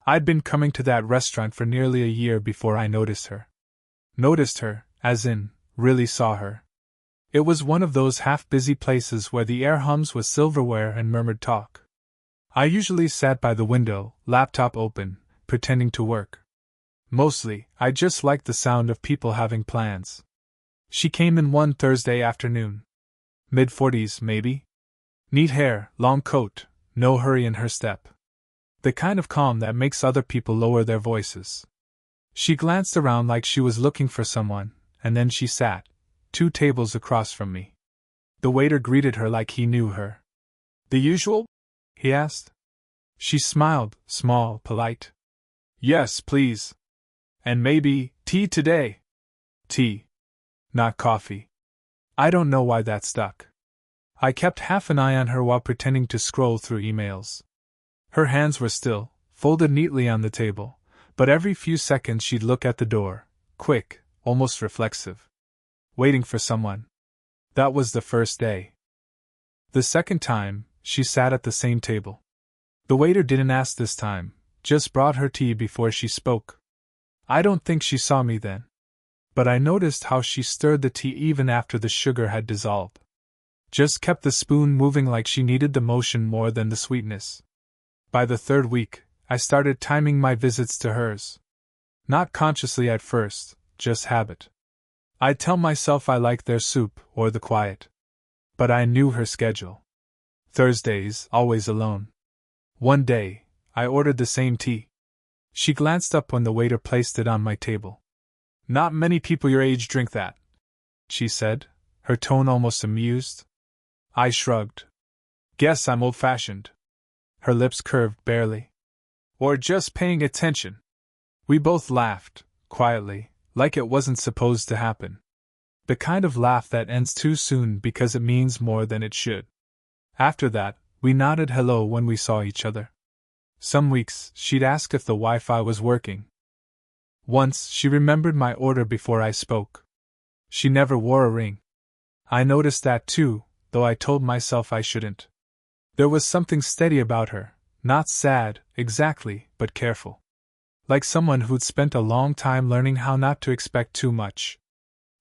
I'd been coming to that restaurant for nearly a year before I noticed her. Noticed her, as in, really saw her. It was one of those half-busy places where the air hums with silverware and murmured talk. I usually sat by the window, laptop open, pretending to work. Mostly, I just liked the sound of people having plans. She came in one Thursday afternoon. Mid-40s, maybe? Neat hair, long coat, no hurry in her step. The kind of calm that makes other people lower their voices. She glanced around like she was looking for someone, and then she sat, 2 tables across from me. The waiter greeted her like he knew her. "The usual?" he asked. She smiled, small, polite. "Yes, please. And maybe, tea today." Tea. Not coffee. I don't know why that stuck. I kept half an eye on her while pretending to scroll through emails. Her hands were still, folded neatly on the table, but every few seconds she'd look at the door, quick, almost reflexive. Waiting for someone. That was the first day. The second time, she sat at the same table. The waiter didn't ask this time, just brought her tea before she spoke. I don't think she saw me then. But I noticed how she stirred the tea even after the sugar had dissolved. Just kept the spoon moving like she needed the motion more than the sweetness. By the 3rd week, I started timing my visits to hers. Not consciously at first, just habit. I'd tell myself I liked their soup or the quiet. But I knew her schedule. Thursdays, always alone. One day, I ordered the same tea. She glanced up when the waiter placed it on my table. "Not many people your age drink that," she said, her tone almost amused. I shrugged. "Guess I'm old-fashioned." Her lips curved barely. "Or just paying attention." We both laughed, quietly, like it wasn't supposed to happen. The kind of laugh that ends too soon because it means more than it should. After that, we nodded hello when we saw each other. Some weeks, she'd ask if the Wi-Fi was working. Once, she remembered my order before I spoke. She never wore a ring. I noticed that too, though I told myself I shouldn't. There was something steady about her, not sad, exactly, but careful. Like someone who'd spent a long time learning how not to expect too much.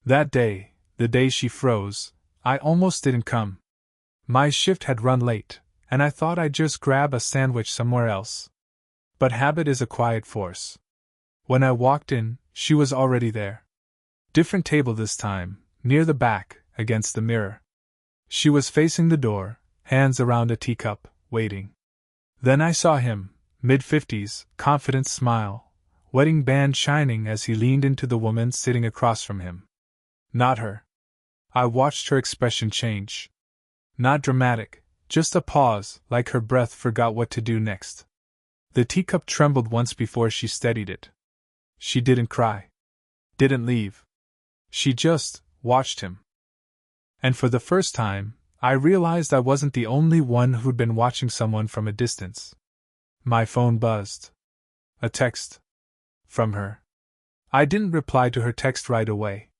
That day, the day she froze, I almost didn't come. My shift had run late, and I thought I'd just grab a sandwich somewhere else. But habit is a quiet force. When I walked in, she was already there. Different table this time, near the back, against the mirror. She was facing the door, hands around a teacup, waiting. Then I saw him, mid-50s, confident smile, wedding band shining as he leaned into the woman sitting across from him. Not her. I watched her expression change. Not dramatic, just a pause, like her breath forgot what to do next. The teacup trembled once before she steadied it. She didn't cry. Didn't leave. She just watched him. And for the first time, I realized I wasn't the only one who'd been watching someone from a distance. My phone buzzed. A text. From her. I didn't reply to her text right away.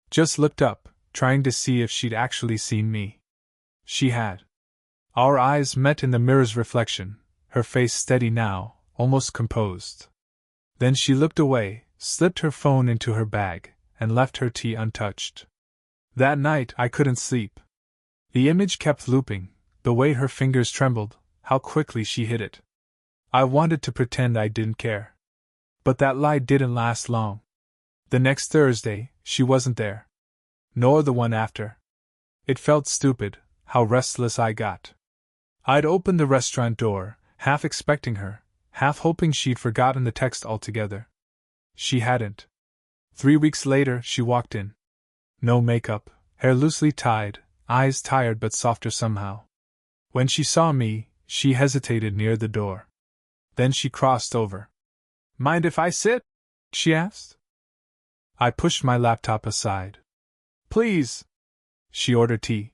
Just looked up, trying to see if she'd actually seen me. She had. Our eyes met in the mirror's reflection, her face steady now, almost composed. Then she looked away, slipped her phone into her bag, and left her tea untouched. That night I couldn't sleep. The image kept looping, the way her fingers trembled, how quickly she hid it. I wanted to pretend I didn't care. But that lie didn't last long. The next Thursday, she wasn't there. Nor the one after. It felt stupid, how restless I got. I'd opened the restaurant door, half expecting her, half hoping she'd forgotten the text altogether. She hadn't. 3 weeks later, she walked in. No makeup, hair loosely tied, eyes tired but softer somehow. When she saw me, she hesitated near the door. Then she crossed over. "Mind if I sit?" she asked. I pushed my laptop aside. "Please." She ordered tea.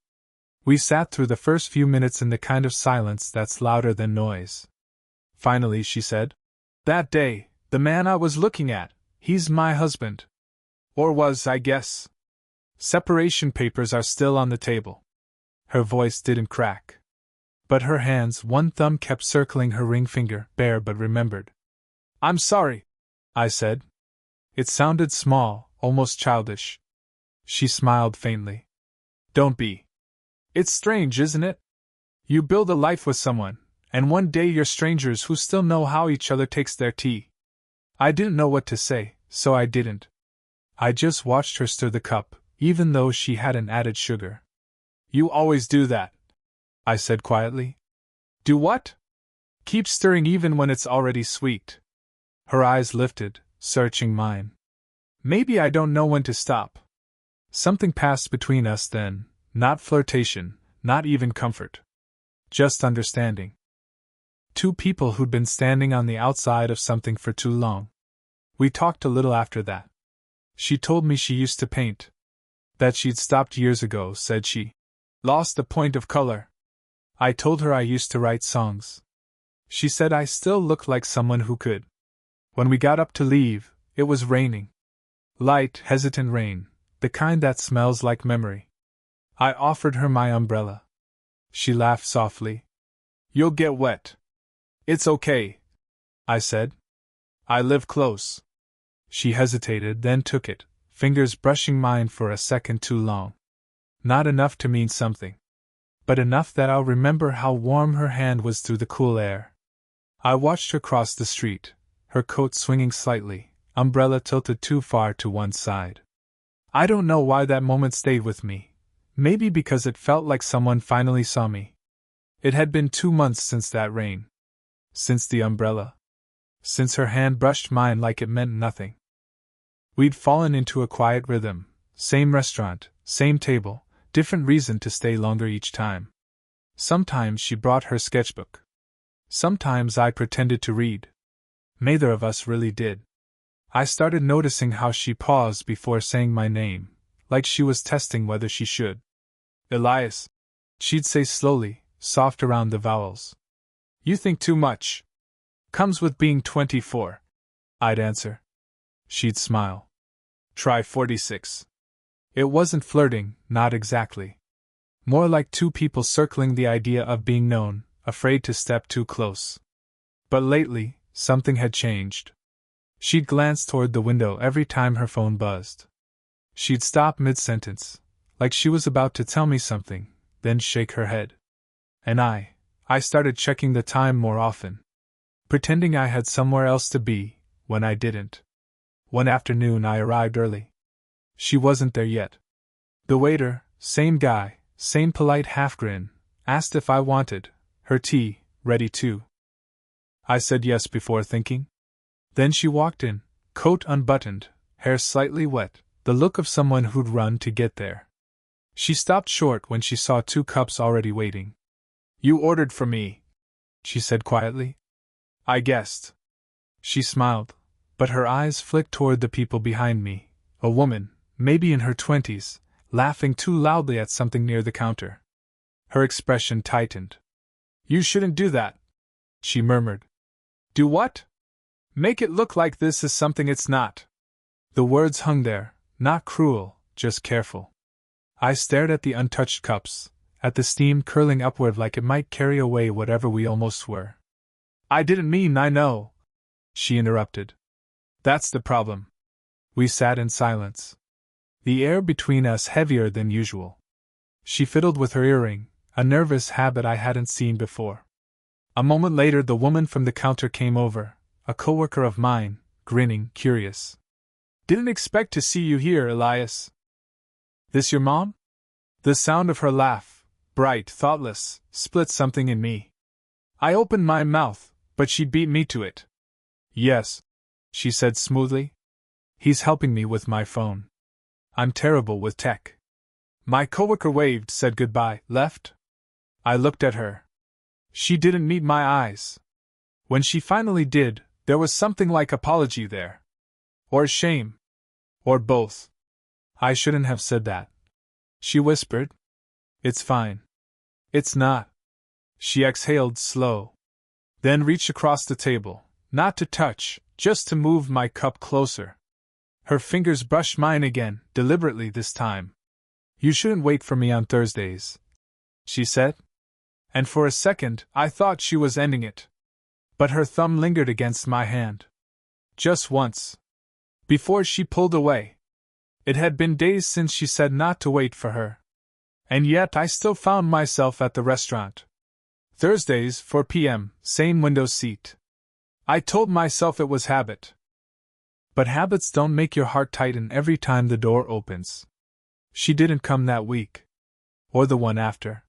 We sat through the first few minutes in the kind of silence that's louder than noise. Finally, she said, "That day, the man I was looking at, he's my husband. Or was, I guess. Separation papers are still on the table." Her voice didn't crack. But her hands, one thumb kept circling her ring finger, bare but remembered. I'm sorry, I said. It sounded small, almost childish. She smiled faintly. Don't be. It's strange, isn't it? You build a life with someone, and one day you're strangers who still know how each other takes their tea. I didn't know what to say, so I didn't. I just watched her stir the cup, even though she hadn't added sugar. You always do that, I said quietly. Do what? Keep stirring even when it's already sweet. Her eyes lifted, searching mine. Maybe I don't know when to stop. Something passed between us then, not flirtation, not even comfort. Just understanding. Two people who'd been standing on the outside of something for too long. We talked a little after that. She told me she used to paint. That she'd stopped years ago, said she. Lost the point of color. I told her I used to write songs. She said I still looked like someone who could. When we got up to leave, it was raining. Light, hesitant rain, the kind that smells like memory. I offered her my umbrella. She laughed softly. You'll get wet. It's okay, I said. I live close. She hesitated, then took it, fingers brushing mine for a second too long. Not enough to mean something, but enough that I'll remember how warm her hand was through the cool air. I watched her cross the street, her coat swinging slightly, umbrella tilted too far to one side. I don't know why that moment stayed with me. Maybe because it felt like someone finally saw me. It had been 2 months since that rain. Since the umbrella. Since her hand brushed mine like it meant nothing. We'd fallen into a quiet rhythm. Same restaurant, same table, different reason to stay longer each time. Sometimes she brought her sketchbook. Sometimes I pretended to read. Neither of us really did. I started noticing how she paused before saying my name, like she was testing whether she should. Elias, she'd say slowly, soft around the vowels. You think too much. Comes with being 24. I'd answer. She'd smile. Try 46. It wasn't flirting, not exactly. More like two people circling the idea of being known, afraid to step too close. But lately, something had changed. She'd glance toward the window every time her phone buzzed. She'd stop mid-sentence, like she was about to tell me something, then shake her head. And I started checking the time more often. Pretending I had somewhere else to be, when I didn't. One afternoon I arrived early. She wasn't there yet. The waiter, same guy, same polite half-grin, asked if I wanted her tea ready too. I said yes before thinking. Then she walked in, coat unbuttoned, hair slightly wet, the look of someone who'd run to get there. She stopped short when she saw 2 cups already waiting. You ordered for me, she said quietly. I guessed. She smiled, but her eyes flicked toward the people behind me, a woman, maybe in her 20s, laughing too loudly at something near the counter. Her expression tightened. You shouldn't do that, she murmured. Do what? Make it look like this is something it's not. The words hung there, not cruel, just careful. I stared at the untouched cups, at the steam curling upward like it might carry away whatever we almost were. I didn't mean I know, she interrupted. That's the problem. We sat in silence. The air between us heavier than usual. She fiddled with her earring, a nervous habit I hadn't seen before. A moment later the woman from the counter came over, a coworker of mine, grinning, curious. Didn't expect to see you here, Elias. This your mom? The sound of her laugh, bright, thoughtless, split something in me. I opened my mouth, but she beat me to it. Yes, she said smoothly. He's helping me with my phone. I'm terrible with tech. My coworker waved, said goodbye, left. I looked at her. She didn't meet my eyes. When she finally did, there was something like apology there. Or shame. Or both. I shouldn't have said that. She whispered. It's fine. It's not. She exhaled slow. Then reached across the table, not to touch, just to move my cup closer. Her fingers brushed mine again, deliberately this time. You shouldn't wait for me on Thursdays, she said. And for a second, I thought she was ending it. But her thumb lingered against my hand. Just once. Before she pulled away. It had been days since she said not to wait for her. And yet I still found myself at the restaurant. Thursdays, 4 p.m., same window seat. I told myself it was habit. But habits don't make your heart tighten every time the door opens. She didn't come that week. Or the one after.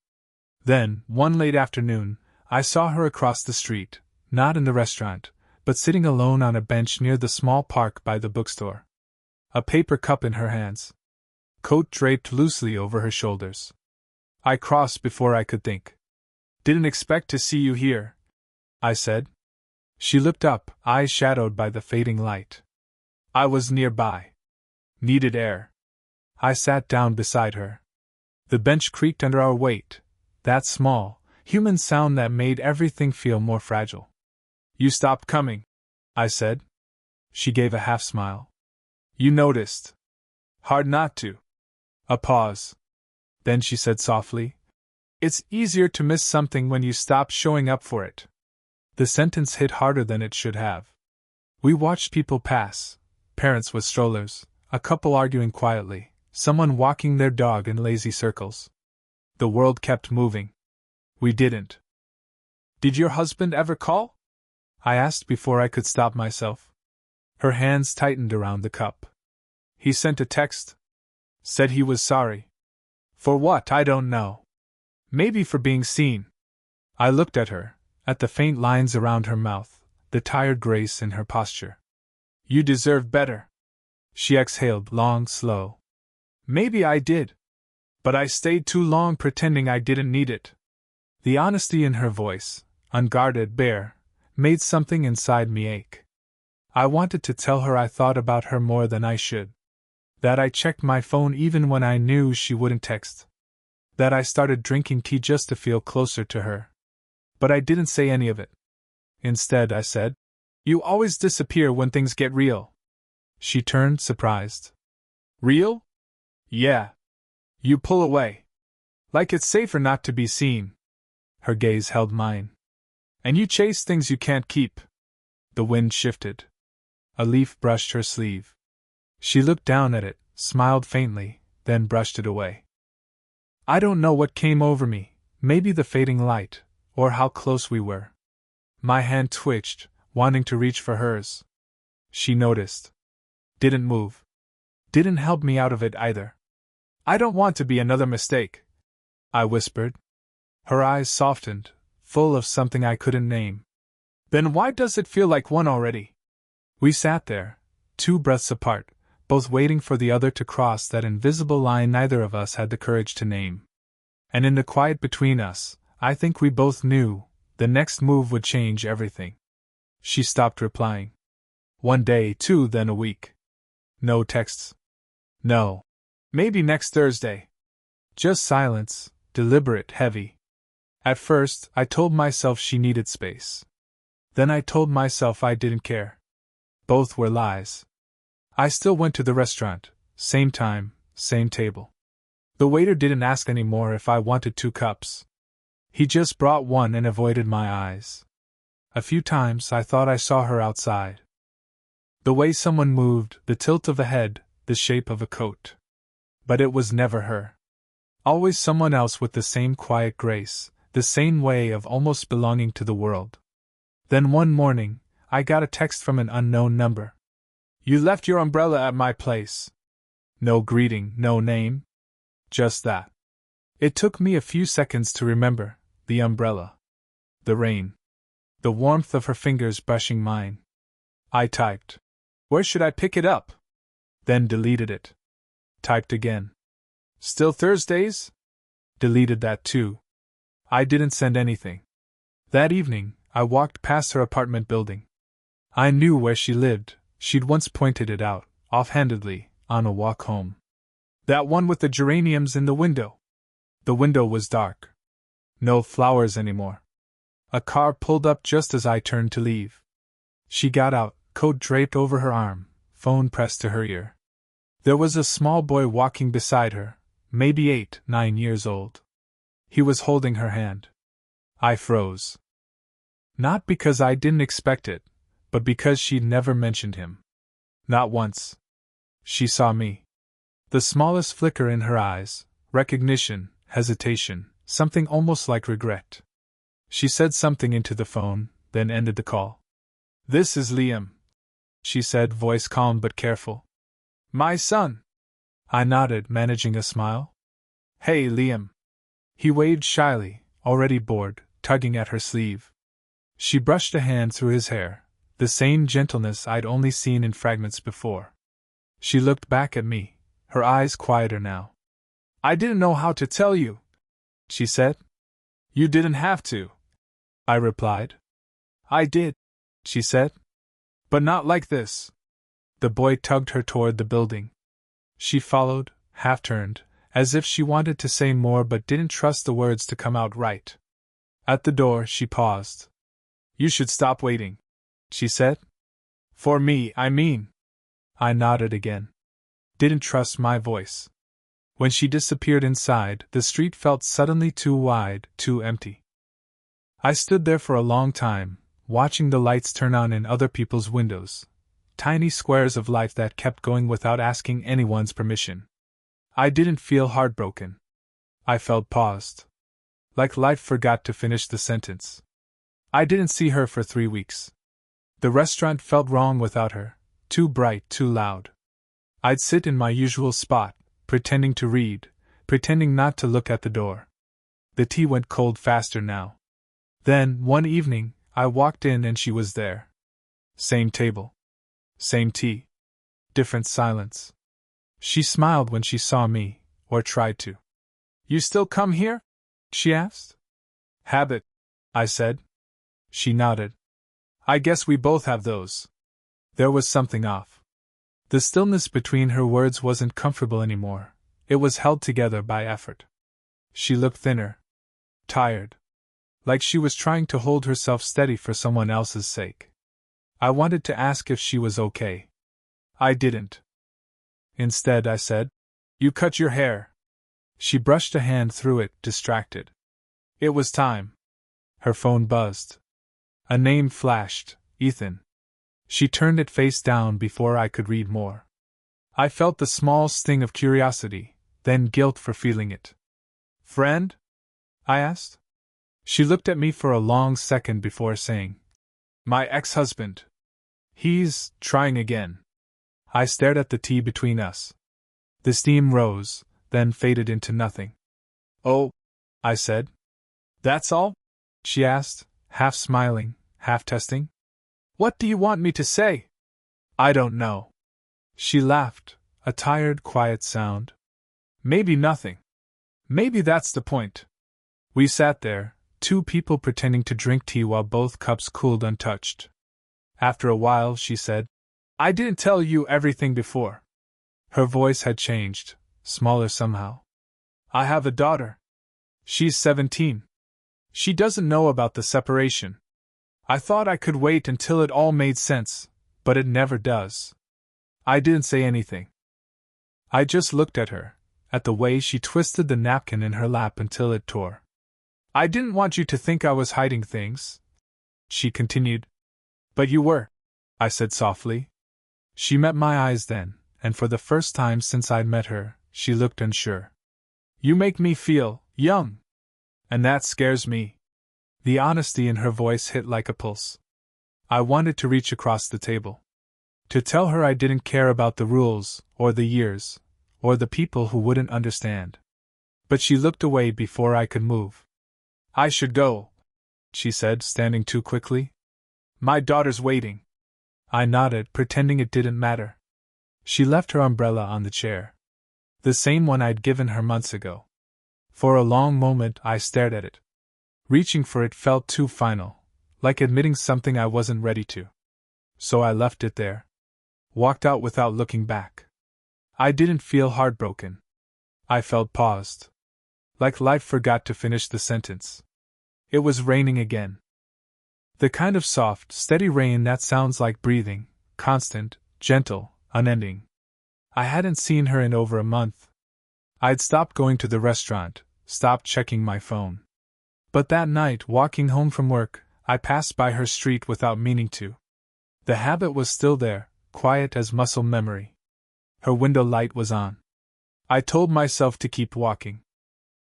Then, one late afternoon, I saw her across the street, not in the restaurant, but sitting alone on a bench near the small park by the bookstore. A paper cup in her hands. Coat draped loosely over her shoulders. I crossed before I could think. Didn't expect to see you here, I said. She looked up, eyes shadowed by the fading light. I was nearby. Needed air. I sat down beside her. The bench creaked under our weight, that small, human sound that made everything feel more fragile. You stopped coming, I said. She gave a half smile. You noticed. Hard not to. A pause. Then she said softly, It's easier to miss something when you stop showing up for it. The sentence hit harder than it should have. We watched people pass, parents with strollers, a couple arguing quietly, someone walking their dog in lazy circles. The world kept moving. We didn't. Did your husband ever call? I asked before I could stop myself. Her hands tightened around the cup. He sent a text. Said he was sorry. For what, I don't know. Maybe for being seen. I looked at her, at the faint lines around her mouth, the tired grace in her posture. You deserve better. She exhaled, long, slow. Maybe I did. But I stayed too long pretending I didn't need it. The honesty in her voice, unguarded, bare, made something inside me ache. I wanted to tell her I thought about her more than I should. That I checked my phone even when I knew she wouldn't text. That I started drinking tea just to feel closer to her. But I didn't say any of it. Instead, I said, You always disappear when things get real. She turned, surprised. Real? Yeah. You pull away. Like it's safer not to be seen. Her gaze held mine. And you chase things you can't keep. The wind shifted. A leaf brushed her sleeve. She looked down at it, smiled faintly, then brushed it away. I don't know what came over me, maybe the fading light, or how close we were. My hand twitched, wanting to reach for hers. She noticed. Didn't move. Didn't help me out of it either. I don't want to be another mistake, I whispered. Her eyes softened, full of something I couldn't name. Then why does it feel like one already? We sat there, 2 breaths apart, both waiting for the other to cross that invisible line neither of us had the courage to name. And in the quiet between us, I think we both knew, the next move would change everything. She stopped replying. 1 day, 2, then a week. No texts. No. Maybe next Thursday. Just silence, deliberate, heavy. At first, I told myself she needed space. Then I told myself I didn't care. Both were lies. I still went to the restaurant, same time, same table. The waiter didn't ask anymore if I wanted 2 cups. He just brought one and avoided my eyes. A few times I thought I saw her outside. The way someone moved, the tilt of a head, the shape of a coat. But it was never her. Always someone else with the same quiet grace, the same way of almost belonging to the world. Then one morning, I got a text from an unknown number. You left your umbrella at my place. No greeting, no name. Just that. It took me a few seconds to remember, the umbrella. The rain. The warmth of her fingers brushing mine. I typed. Where should I pick it up? Then deleted it. Typed again. Still Thursdays? Deleted that too. I didn't send anything. That evening, I walked past her apartment building. I knew where she lived, she'd once pointed it out, offhandedly, on a walk home. That one with the geraniums in the window. The window was dark. No flowers anymore. A car pulled up just as I turned to leave. She got out, coat draped over her arm, phone pressed to her ear. There was a small boy walking beside her, maybe 8, 9 years old. He was holding her hand. I froze. Not because I didn't expect it, but because she'd never mentioned him. Not once. She saw me. The smallest flicker in her eyes, recognition, hesitation, something almost like regret. She said something into the phone, then ended the call. "This is Liam," she said, voice calm but careful. "My son." I nodded, managing a smile. "Hey, Liam." He waved shyly, already bored, tugging at her sleeve. She brushed a hand through his hair, the same gentleness I'd only seen in fragments before. She looked back at me, her eyes quieter now. "I didn't know how to tell you," she said. "You didn't have to," I replied. "I did," she said. "But not like this." The boy tugged her toward the building. She followed, half-turned, as if she wanted to say more but didn't trust the words to come out right. At the door, she paused. "You should stop waiting," she said. "For me, I mean." I nodded again. Didn't trust my voice. When she disappeared inside, the street felt suddenly too wide, too empty. I stood there for a long time, watching the lights turn on in other people's windows. Tiny squares of life that kept going without asking anyone's permission. I didn't feel heartbroken. I felt paused. Like life forgot to finish the sentence. I didn't see her for 3 weeks. The restaurant felt wrong without her, too bright, too loud. I'd sit in my usual spot, pretending to read, pretending not to look at the door. The tea went cold faster now. Then, one evening, I walked in and she was there. Same table. Same tea. Different silence. She smiled when she saw me, or tried to. "You still come here?" she asked. "Habit," I said. She nodded. "I guess we both have those." There was something off. The stillness between her words wasn't comfortable anymore. It was held together by effort. She looked thinner. Tired. Like she was trying to hold herself steady for someone else's sake. I wanted to ask if she was okay. I didn't. Instead, I said, "You cut your hair." She brushed a hand through it, distracted. It was time. Her phone buzzed. A name flashed, Ethan. She turned it face down before I could read more. I felt the small sting of curiosity, then guilt for feeling it. "Friend?" I asked. She looked at me for a long second before saying, "My ex-husband. He's trying again." I stared at the tea between us. The steam rose, then faded into nothing. "Oh," I said. "That's all?" she asked, half smiling, half testing. "What do you want me to say?" "I don't know." She laughed, a tired, quiet sound. "Maybe nothing. Maybe that's the point." We sat there, 2 people pretending to drink tea while both cups cooled untouched. After a while, she said, "I didn't tell you everything before." Her voice had changed, smaller somehow. "I have a daughter. She's 17. She doesn't know about the separation. I thought I could wait until it all made sense, but it never does." I didn't say anything. I just looked at her, at the way she twisted the napkin in her lap until it tore. "I didn't want you to think I was hiding things," she continued. "But you were," I said softly. She met my eyes then, and for the first time since I'd met her, she looked unsure. "You make me feel young. And that scares me." The honesty in her voice hit like a pulse. I wanted to reach across the table. To tell her I didn't care about the rules, or the years, or the people who wouldn't understand. But she looked away before I could move. "I should go," she said, standing too quickly. "My daughter's waiting." I nodded, pretending it didn't matter. She left her umbrella on the chair. The same one I'd given her months ago. For a long moment I stared at it. Reaching for it felt too final, like admitting something I wasn't ready to. So I left it there. Walked out without looking back. I didn't feel heartbroken. I felt paused. Like life forgot to finish the sentence. It was raining again. The kind of soft, steady rain that sounds like breathing, constant, gentle, unending. I hadn't seen her in over a month. I'd stopped going to the restaurant, stopped checking my phone. But that night, walking home from work, I passed by her street without meaning to. The habit was still there, quiet as muscle memory. Her window light was on. I told myself to keep walking.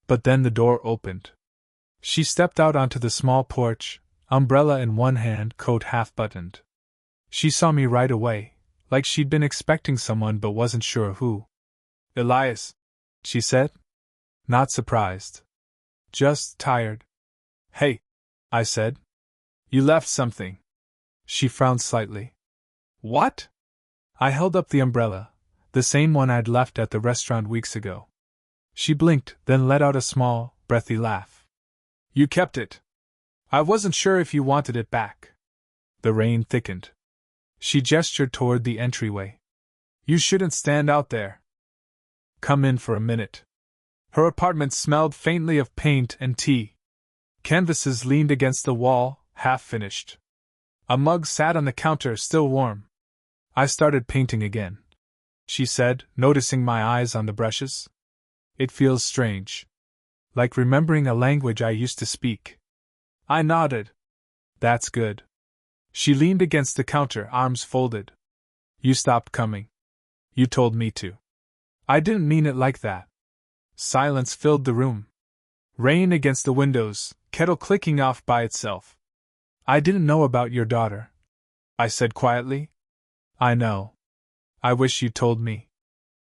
But then the door opened. She stepped out onto the small porch, umbrella in one hand, coat half buttoned. She saw me right away, like she'd been expecting someone but wasn't sure who. "Elias," she said. Not surprised. Just tired. "Hey," I said. "You left something." She frowned slightly. "What?" I held up the umbrella, the same one I'd left at the restaurant weeks ago. She blinked, then let out a small, breathy laugh. "You kept it. I wasn't sure if you wanted it back." The rain thickened. She gestured toward the entryway. "You shouldn't stand out there. Come in for a minute." Her apartment smelled faintly of paint and tea. Canvases leaned against the wall, half finished. A mug sat on the counter, still warm. "I started painting again," she said, noticing my eyes on the brushes. "It feels strange. Like remembering a language I used to speak." I nodded. "That's good." She leaned against the counter, arms folded. "You stopped coming. You told me to." "I didn't mean it like that." Silence filled the room. Rain against the windows, kettle clicking off by itself. "I didn't know about your daughter," I said quietly. "I know. I wish you told me.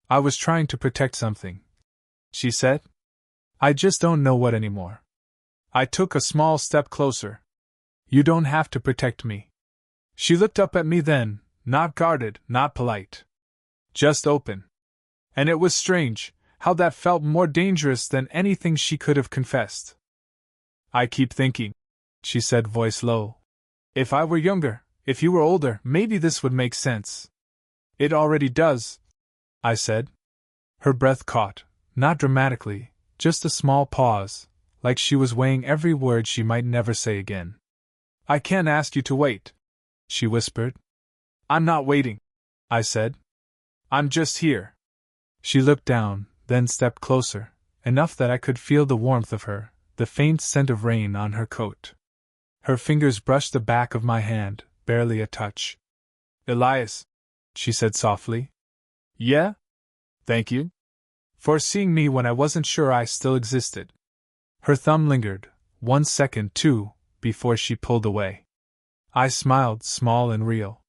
I was trying to protect something," she said. "I just don't know what anymore." I took a small step closer. "You don't have to protect me." She looked up at me then, not guarded, not polite. Just open. And it was strange, how that felt more dangerous than anything she could have confessed. "I keep thinking," she said, voice low. "If I were younger, if you were older, maybe this would make sense." "It already does," I said. Her breath caught, not dramatically, just a small pause, like she was weighing every word she might never say again. "I can't ask you to wait," she whispered. "I'm not waiting," I said. "I'm just here." She looked down, then stepped closer, enough that I could feel the warmth of her, the faint scent of rain on her coat. Her fingers brushed the back of my hand, barely a touch. "Elias," she said softly. "Yeah? Thank you. For seeing me when I wasn't sure I still existed." Her thumb lingered, 1 second, 2, before she pulled away. I smiled, small and real.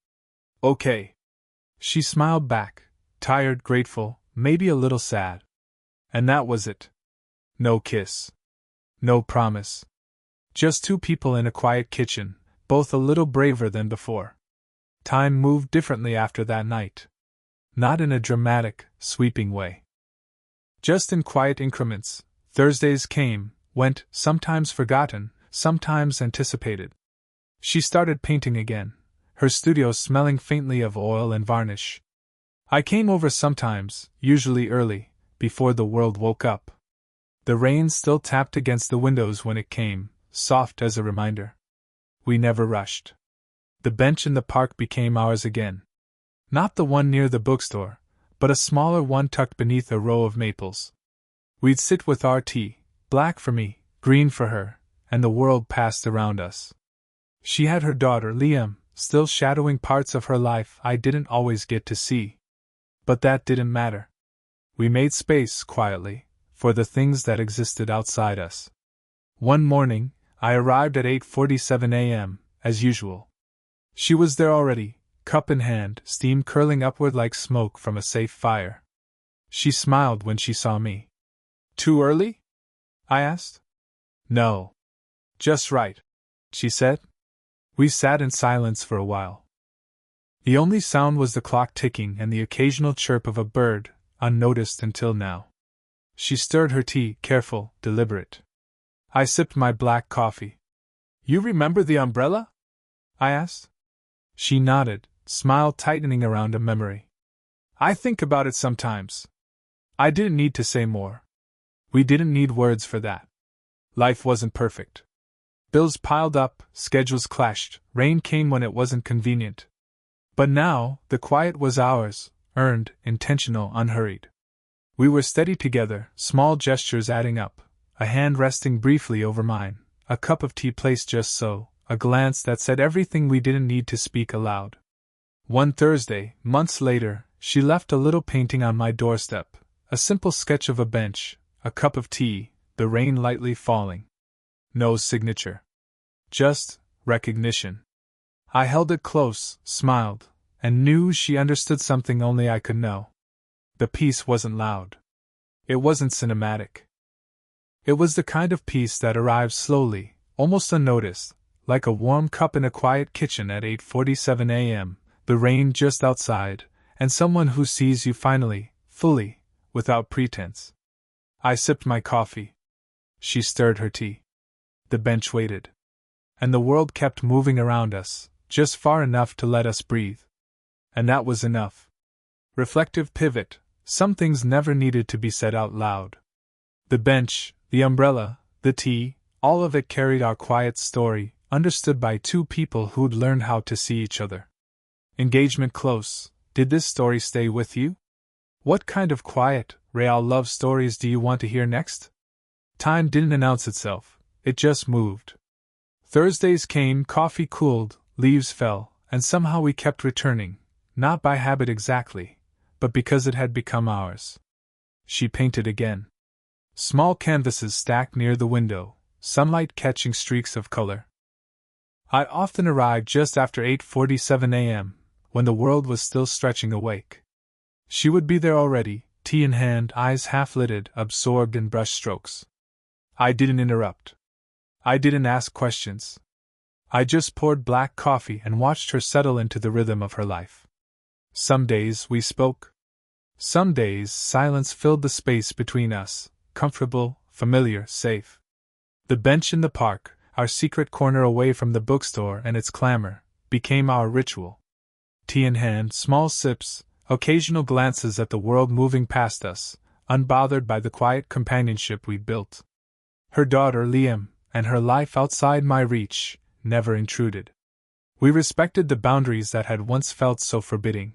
"Okay." She smiled back, tired, grateful, maybe a little sad. And that was it. No kiss. No promise. Just two people in a quiet kitchen, both a little braver than before. Time moved differently after that night. Not in a dramatic, sweeping way. Just in quiet increments. Thursdays came, went, sometimes forgotten, sometimes anticipated. She started painting again, her studio smelling faintly of oil and varnish. I came over sometimes, usually early, before the world woke up. The rain still tapped against the windows when it came, soft as a reminder. We never rushed. The bench in the park became ours again. Not the one near the bookstore, but a smaller one tucked beneath a row of maples. We'd sit with our tea, black for me, green for her, and the world passed around us. She had her daughter, Liam, still shadowing parts of her life I didn't always get to see. But that didn't matter. We made space, quietly, for the things that existed outside us. One morning, I arrived at 8:47 a.m., as usual. She was there already, cup in hand, steam curling upward like smoke from a safe fire. She smiled when she saw me. "Too early?" I asked. "No. Just right," she said. We sat in silence for a while. The only sound was the clock ticking and the occasional chirp of a bird, unnoticed until now. She stirred her tea, careful, deliberate. I sipped my black coffee. "You remember the umbrella?" I asked. She nodded, smile tightening around a memory. "I think about it sometimes." I didn't need to say more. We didn't need words for that. Life wasn't perfect. Bills piled up, schedules clashed, rain came when it wasn't convenient. But now, the quiet was ours, earned, intentional, unhurried. We were steady together, small gestures adding up, a hand resting briefly over mine, a cup of tea placed just so, a glance that said everything we didn't need to speak aloud. One Thursday, months later, she left a little painting on my doorstep, a simple sketch of a bench, a cup of tea, the rain lightly falling. No signature. Just recognition. I held it close, smiled, and knew she understood something only I could know. The piece wasn't loud. It wasn't cinematic. It was the kind of piece that arrives slowly, almost unnoticed, like a warm cup in a quiet kitchen at 8:47 a.m., the rain just outside, and someone who sees you finally, fully, without pretense. I sipped my coffee. She stirred her tea. The bench waited. And the world kept moving around us, just far enough to let us breathe. And that was enough. Reflective pivot, some things never needed to be said out loud. The bench, the umbrella, the tea, all of it carried our quiet story, understood by two people who'd learned how to see each other. Engagement close. Did this story stay with you? What kind of quiet, real love stories do you want to hear next? Time didn't announce itself, it just moved. Thursdays came, coffee cooled, leaves fell, and somehow we kept returning, not by habit exactly, but because it had become ours. She painted again. Small canvases stacked near the window, sunlight catching streaks of color. I often arrived just after 8:47 a.m., when the world was still stretching awake. She would be there already, tea in hand, eyes half-lidded, absorbed in brushstrokes. I didn't interrupt. I didn't ask questions. I just poured black coffee and watched her settle into the rhythm of her life. Some days we spoke. Some days silence filled the space between us, comfortable, familiar, safe. The bench in the park, our secret corner away from the bookstore and its clamor, became our ritual. Tea in hand, small sips, occasional glances at the world moving past us, unbothered by the quiet companionship we built. Her daughter, Liam, and her life outside my reach, never intruded. We respected the boundaries that had once felt so forbidding.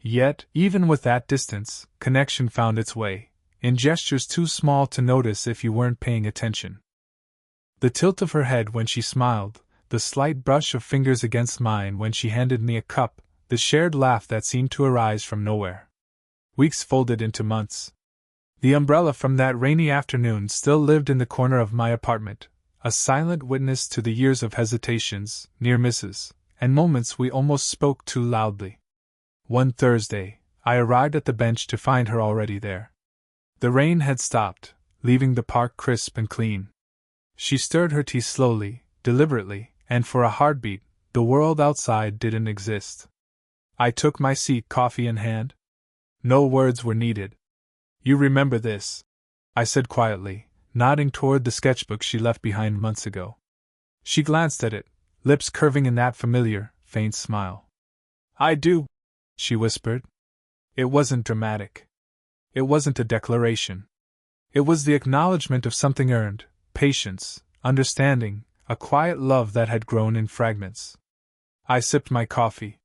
Yet, even with that distance, connection found its way, in gestures too small to notice if you weren't paying attention. The tilt of her head when she smiled, the slight brush of fingers against mine when she handed me a cup, the shared laugh that seemed to arise from nowhere. Weeks folded into months. The umbrella from that rainy afternoon still lived in the corner of my apartment, a silent witness to the years of hesitations, near misses, and moments we almost spoke too loudly. One Thursday, I arrived at the bench to find her already there. The rain had stopped, leaving the park crisp and clean. She stirred her tea slowly, deliberately, and for a heartbeat, the world outside didn't exist. I took my seat, coffee in hand. No words were needed. "You remember this?" I said quietly, nodding toward the sketchbook she left behind months ago. She glanced at it, lips curving in that familiar, faint smile. "I do," she whispered. It wasn't dramatic. It wasn't a declaration. It was the acknowledgement of something earned, patience, understanding, a quiet love that had grown in fragments. I sipped my coffee.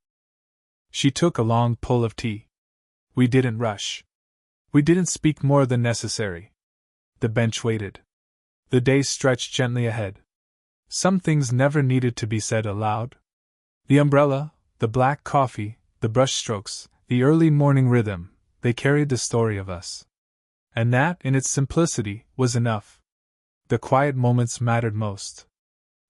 She took a long pull of tea. We didn't rush. We didn't speak more than necessary. The bench waited. The day stretched gently ahead. Some things never needed to be said aloud. The umbrella, the black coffee, the brushstrokes, the early morning rhythm, they carried the story of us. And that, in its simplicity, was enough. The quiet moments mattered most.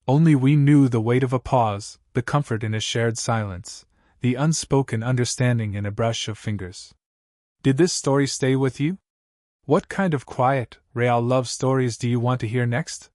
Only we knew the weight of a pause, the comfort in a shared silence, the unspoken understanding in a brush of fingers. Did this story stay with you? What kind of quiet, real love stories do you want to hear next?